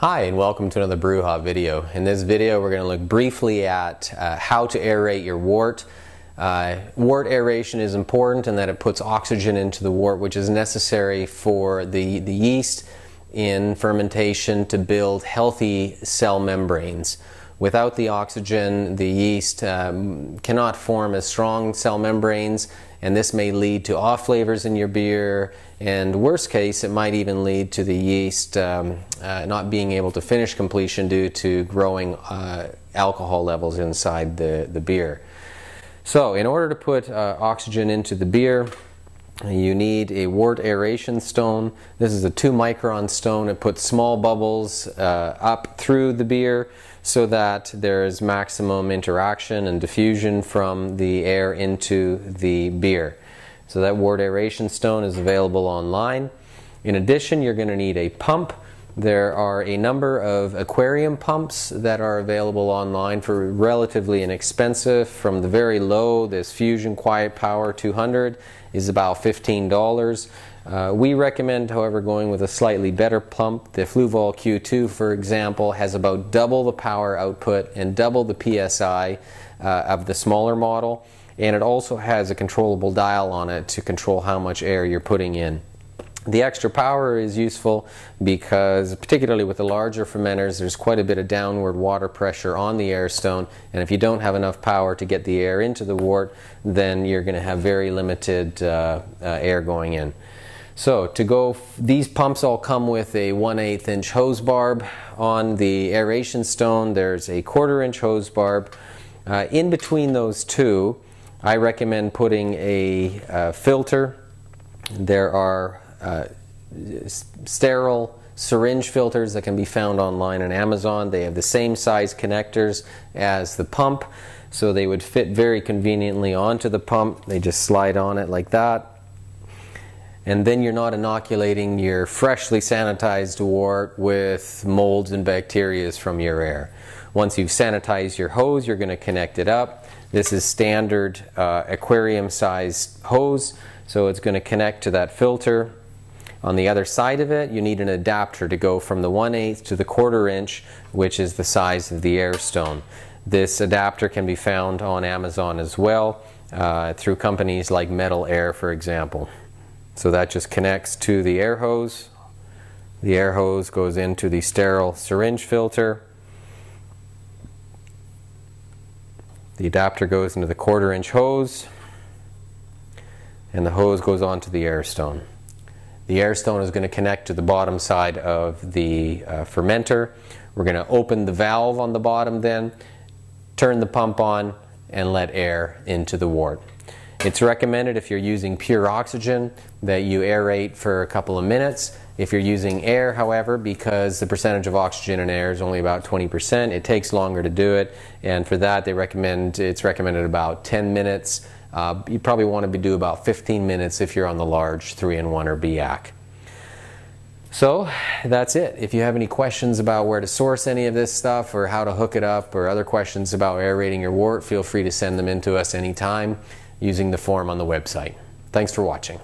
Hi and welcome to another BREWHA video. In this video we're going to look briefly at how to aerate your wort. Wort aeration is important in that it puts oxygen into the wort, which is necessary for the yeast in fermentation to build healthy cell membranes. Without the oxygen, the yeast cannot form as strong cell membranes, and this may lead to off flavors in your beer, and worst case it might even lead to the yeast not being able to finish completion due to growing alcohol levels inside the beer. So in order to put oxygen into the beer, you need a wort aeration stone. This is a 2-micron stone. It puts small bubbles up through the beer so that there is maximum interaction and diffusion from the air into the beer. So that wort aeration stone is available online. In addition, you're going to need a pump. There are a number of aquarium pumps that are available online for relatively inexpensive. From the very low, this Fusion Quiet Power 200 is about $15. We recommend, however, going with a slightly better pump. The Fluval Q2, for example, has about double the power output and double the PSI of the smaller model, and it also has a controllable dial on it to control how much air you're putting in. The extra power is useful because, particularly with the larger fermenters, there's quite a bit of downward water pressure on the air stone, and if you don't have enough power to get the air into the wort, then you're going to have very limited air going in. So to go, these pumps all come with a 1/8 inch hose barb. On the aeration stone there's a 1/4 inch hose barb. In between those two, I recommend putting a filter. There are sterile syringe filters that can be found online on Amazon. They have the same size connectors as the pump, so they would fit very conveniently onto the pump. They just slide on it like that. And then you're not inoculating your freshly sanitized wort with molds and bacteria from your air. Once you've sanitized your hose, you're going to connect it up. This is standard aquarium sized hose, so it's going to connect to that filter. On the other side of it, you need an adapter to go from the 1/8 to the 1/4 inch, which is the size of the air stone. This adapter can be found on Amazon as well, through companies like Metal Air, for example. So that just connects to the air hose. The air hose goes into the sterile syringe filter. The adapter goes into the 1/4 inch hose, and the hose goes onto the air stone. The air stone is going to connect to the bottom side of the fermenter. We're going to open the valve on the bottom then, turn the pump on, and let air into the wort. It's recommended, if you're using pure oxygen, that you aerate for a couple of minutes. If you're using air, however, because the percentage of oxygen in air is only about 20%, it takes longer to do it, and for that it's recommended about 10 minutes. You probably want to do about 15 minutes if you're on the large 3-in-1 or BIAC. So that's it. If you have any questions about where to source any of this stuff or how to hook it up, or other questions about aerating your wort, feel free to send them in to us anytime using the form on the website. Thanks for watching.